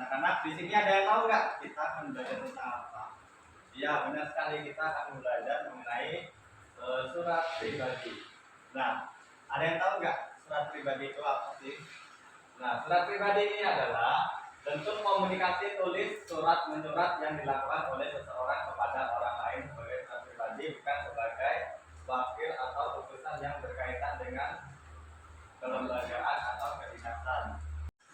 Anak-anak di sini ada yang tahu nggak kita akan belajar tentang apa? Iya, benar sekali, kita akan belajar mengenai surat pribadi. Nah, ada yang tahu nggak surat pribadi itu apa sih? Nah, surat pribadi ini adalah bentuk komunikasi tulis surat menyurat yang dilakukan oleh seseorang kepada orang lain sebagai surat pribadi, bukan sebagai wakil atau utusan yang berkaitan dengan kelembagaan atau kedinasan.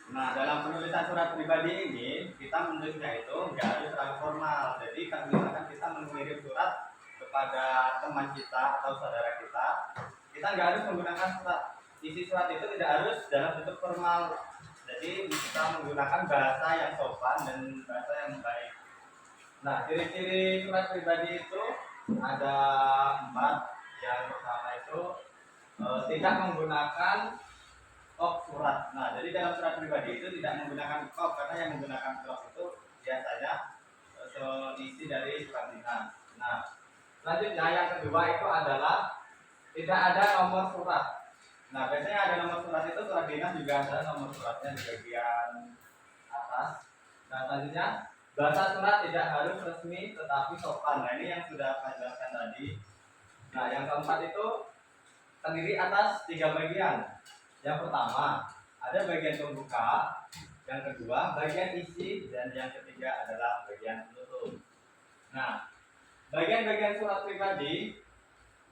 Nah, dalam penulisan surat pribadi ini, kita menulisnya itu nggak harus terlalu formal. Jadi, kalau misalkan kita mengirim surat kepada teman kita atau saudara kita nggak harus menggunakan surat. Isi surat itu tidak harus dalam bentuk formal. Jadi, kita menggunakan bahasa yang sopan dan bahasa yang baik. Nah, ciri-ciri surat pribadi itu ada 4. Yang pertama itu tidak menggunakan kop surat. Nah, jadi dalam surat pribadi itu tidak menggunakan kop, karena yang menggunakan kop itu biasanya isi dari surat dinas. Nah, selanjutnya yang kedua itu adalah tidak ada nomor surat. Nah, biasanya ada nomor surat itu surat dinas juga ada nomor suratnya di bagian atas. Nah, selanjutnya bahasa surat tidak harus resmi tetapi sopan. Nah, ini yang sudah saya jelaskan tadi. Nah, yang keempat itu terdiri atas 3 bagian. Yang pertama, ada bagian pembuka, yang kedua, bagian isi, dan yang ketiga adalah bagian penutup. Nah, bagian-bagian surat pribadi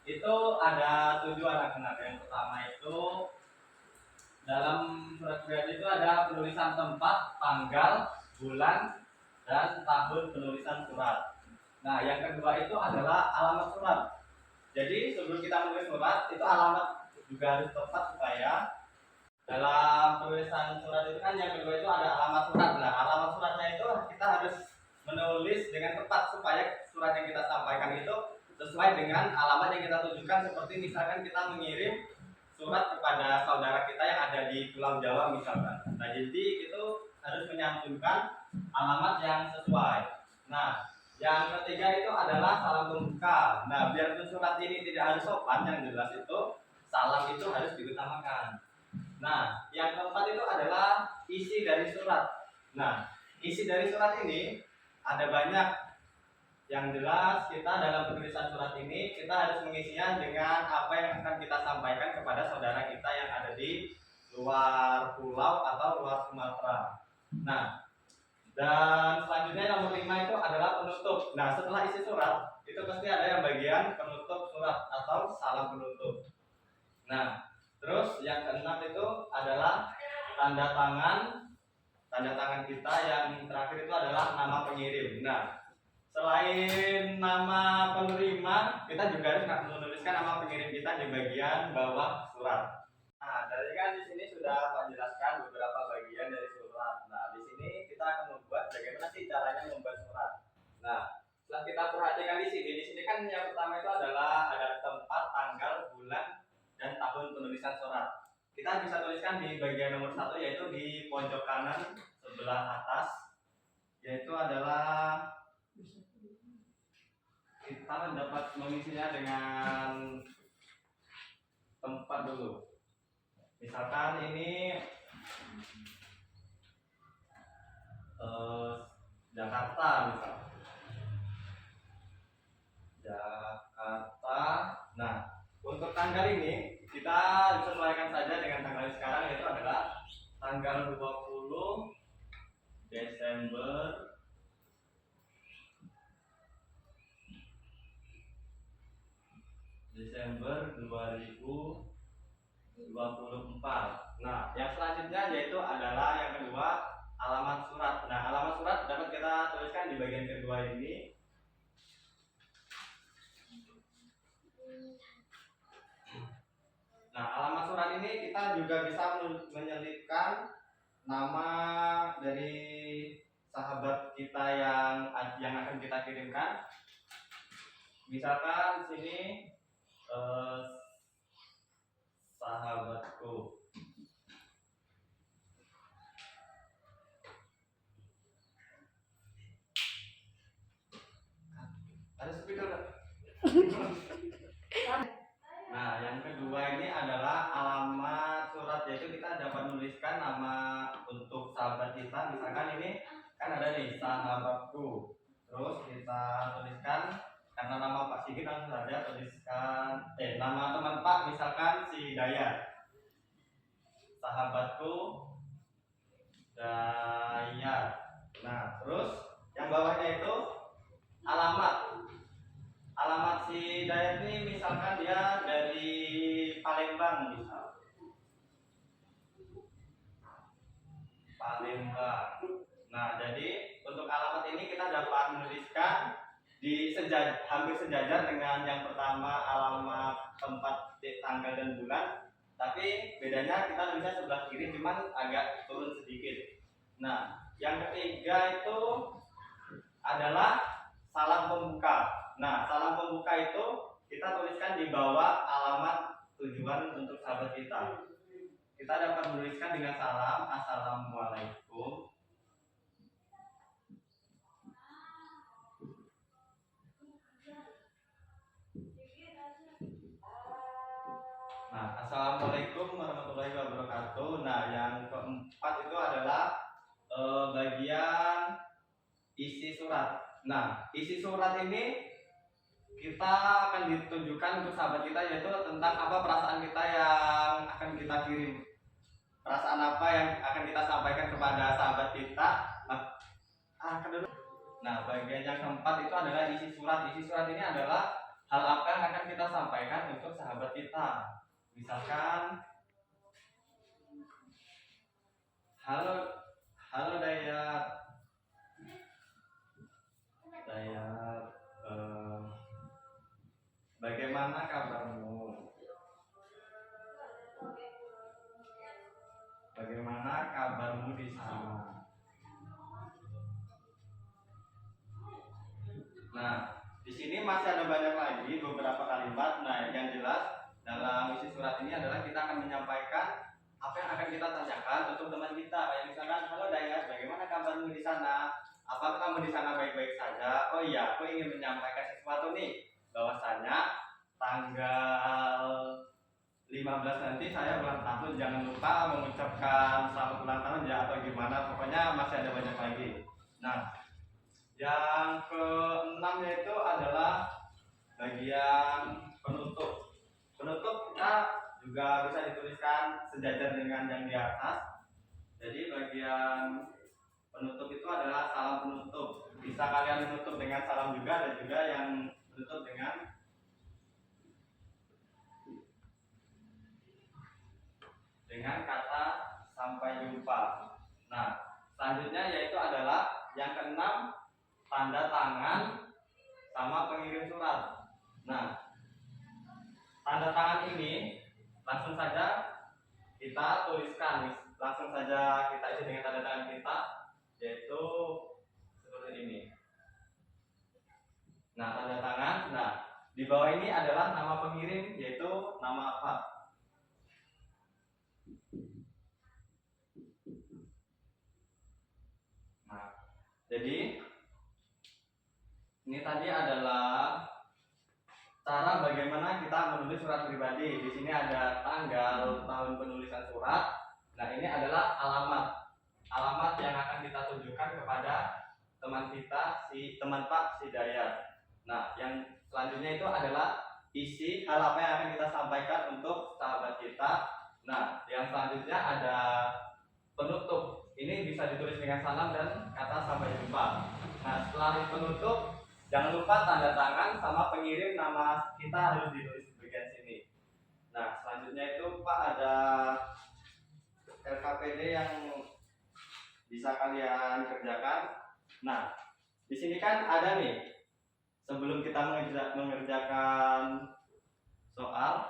itu ada 7 anak-anak. Yang pertama itu dalam surat pribadi itu ada penulisan tempat, tanggal, bulan, dan tahun penulisan surat. Nah, yang kedua itu adalah alamat surat. Jadi sebelum kita menulis surat itu alamat juga harus tepat supaya dalam tulisan surat itu kan yang kedua itu ada alamat surat. Nah, alamat suratnya itu kita harus menulis dengan tepat supaya surat yang kita sampaikan itu sesuai dengan alamat yang kita tujukan. Seperti misalkan kita mengirim surat kepada saudara kita yang ada di Pulau Jawa misalkan. Nah, jadi itu harus menyantumkan alamat yang sesuai. Nah, yang ketiga itu adalah salam pembuka. Nah, biarpun surat ini tidak harus sopan, yang jelas itu salam itu harus diutamakan. Nah, yang keempat itu adalah isi dari surat. Nah, isi dari surat ini ada banyak. Yang jelas kita dalam penulisan surat ini kita harus mengisinya dengan apa yang akan kita sampaikan kepada saudara kita yang ada di luar pulau atau luar Sumatera. Nah, dan selanjutnya nomor 5 itu adalah penutup. Nah, setelah isi surat itu pasti ada yang bagian penutup surat atau salam penutup. Nah, terus yang keenam itu adalah tanda tangan kita. Yang terakhir itu adalah nama pengirim. Nah, selain nama penerima, kita juga harus menuliskan nama pengirim kita di bagian bawah surat. Nah, dari kan di sini sudah Pak jelaskan beberapa bagian dari surat. Nah, di sini kita akan membuat bagaimana sih caranya membuat surat. Nah, setelah kita perhatikan di sini kan yang pertama itu adalah ada tempat, tanggal, bulan, dan tahun penulisan surat. Kita bisa tuliskan di bagian nomor 1, yaitu di pojok kanan sebelah atas, yaitu adalah kita dapat mengisinya dengan tempat dulu. Misalkan ini Jakarta misal. Jakarta. Nah, untuk tanggal ini kita sesuaikan saja dengan tanggal sekarang, yaitu adalah tanggal 20 Desember 2024. Nah, yang selanjutnya yaitu adalah yang kedua, alamat surat. Nah, alamat surat dapat kita tuliskan di bagian kedua ini. Nah, alamat surat ini kita juga bisa menyelipkan nama dari sahabat kita yang akan kita kirimkan. Misalkan sini sahabatku. Ada speaker nggak? Nah, yang kedua ini adalah alamat surat, yaitu kita dapat menuliskan nama untuk sahabat kita. Misalkan ini kan ada nih sahabatku. Terus kita tuliskan karena nama Pak Sigit langsung saja tuliskan nama teman Pak misalkan si Dayat. Sahabatku Dayat. Nah, terus yang bawahnya itu alamat. Alamat si Dayat ini misalkan dia dari Palembang misal. Palembang. Nah, jadi untuk alamat ini kita dapat menuliskan di hampir sejajar dengan yang pertama alamat tempat, tanggal dan bulan. Tapi bedanya kita tulisnya sebelah kiri cuman agak turun sedikit. Nah, yang ketiga itu adalah salam pembuka. Nah, salam pembuka itu kita tuliskan di bawah alamat tujuan untuk sahabat kita. Kita dapat menuliskan dengan salam, assalamualaikum. Nah, assalamualaikum warahmatullahi wabarakatuh. Nah, yang keempat itu adalah bagian isi surat. Nah, isi surat ini kita akan ditunjukkan untuk sahabat kita, yaitu tentang apa perasaan kita yang akan kita kirim, perasaan apa yang akan kita sampaikan kepada sahabat kita. Nah, bagian yang keempat itu adalah isi surat. Isi surat ini adalah hal apa yang akan kita sampaikan untuk sahabat kita. Misalkan, halo Dayat, bagaimana kabarmu? Bagaimana kabarmu di sana? Nah, di sini masih ada banyak lagi beberapa kalimat. Nah, yang jelas dalam isi surat ini adalah kita akan menyampaikan apa yang akan kita tanyakan untuk teman kita. Kayak misalkan, halo Dayat, bagaimana kabarmu di sana? Apakah kamu di sana baik-baik saja? Oh iya, aku ingin menyampaikan sesuatu nih, bahwasanya tanggal 15 nanti saya ulang tahun. Jangan lupa mengucapkan selamat ulang tahun ya, atau gimana. Pokoknya masih ada banyak lagi. Nah, yang keenam yaitu adalah bagian penutup. Penutup kita juga bisa dituliskan sejajar dengan yang di atas. Jadi bagian penutup itu adalah salam penutup. Bisa kalian menutup dengan salam juga, dan juga yang menutup dengan kata sampai jumpa. Nah, selanjutnya yaitu adalah yang keenam, tanda tangan sama pengirim surat. Nah, tanda tangan ini langsung saja kita tuliskan, langsung saja kita isi dengan tanda tangan kita, yaitu seperti ini. Nah, tanda tangan. Nah, di bawah ini adalah nama pengirim, yaitu nama apa. Nah, jadi ini tadi adalah cara bagaimana kita menulis surat pribadi. Di sini ada tanggal, tahun penulisan surat. Nah, ini adalah alamat yang akan kita tunjukkan kepada teman kita, teman Pak si Dayat. Nah, yang selanjutnya itu adalah isi hal apa yang akan kita sampaikan untuk sahabat kita. Nah, yang selanjutnya ada penutup. Ini bisa ditulis dengan salam dan kata sampai jumpa. Nah, setelah penutup, jangan lupa tanda tangan sama pengirim nama kita harus ditulis di bagian sini. Nah, selanjutnya itu Pak ada LKPD yang bisa kalian kerjakan. Nah, di sini kan ada nih, sebelum kita mengerjakan soal.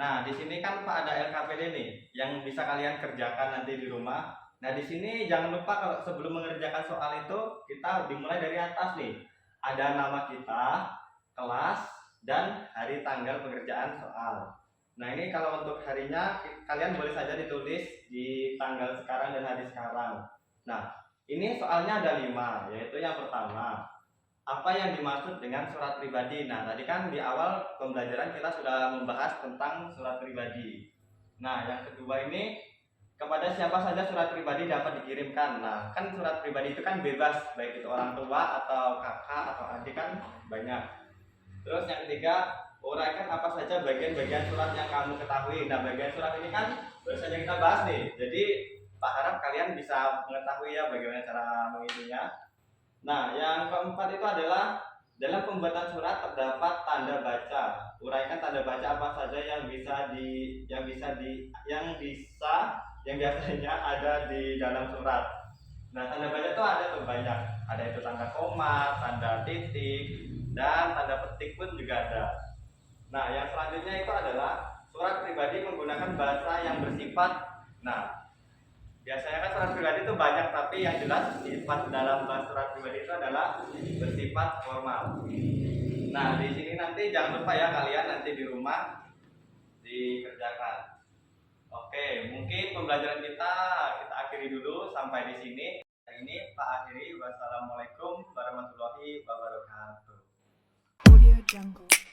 Nah, di sini kan Pak ada LKPD nih yang bisa kalian kerjakan nanti di rumah. Nah, di sini jangan lupa kalau sebelum mengerjakan soal itu kita dimulai dari atas nih. Ada nama kita, kelas, dan hari tanggal pengerjaan soal. Nah, ini kalau untuk harinya kalian boleh saja ditulis di tanggal sekarang dan hari sekarang. Nah, ini soalnya ada 5, yaitu yang pertama, apa yang dimaksud dengan surat pribadi. Nah, tadi kan di awal pembelajaran kita sudah membahas tentang surat pribadi. Nah, yang kedua ini, kepada siapa saja surat pribadi dapat dikirimkan. Nah, kan surat pribadi itu kan bebas, baik itu orang tua atau kakak atau adik kan banyak. Terus yang ketiga, uraikan apa saja bagian-bagian surat yang kamu ketahui. Nah, bagian surat ini kan baru saja kita bahas nih. Jadi, Pak harap kalian bisa mengetahui ya bagaimana cara mengisinya. Nah, yang keempat itu adalah dalam pembuatan surat terdapat tanda baca. Uraikan tanda baca apa saja yang yang biasanya ada di dalam surat. Nah, tanda baca itu ada tuh banyak. Ada itu tanda koma, tanda titik, dan tanda petik pun juga ada. Nah, yang selanjutnya itu adalah surat pribadi menggunakan bahasa yang bersifat. Nah, biasanya kan surat pribadi itu banyak, tapi yang jelas sifat dalam surat pribadi itu adalah bersifat formal. Nah, di sini nanti jangan lupa ya kalian nanti di rumah dikerjakan. Oke, mungkin pembelajaran kita akhiri dulu sampai di sini. Ini Pak akhiri. Wassalamualaikum warahmatullahi wabarakatuh. Audio Jungle.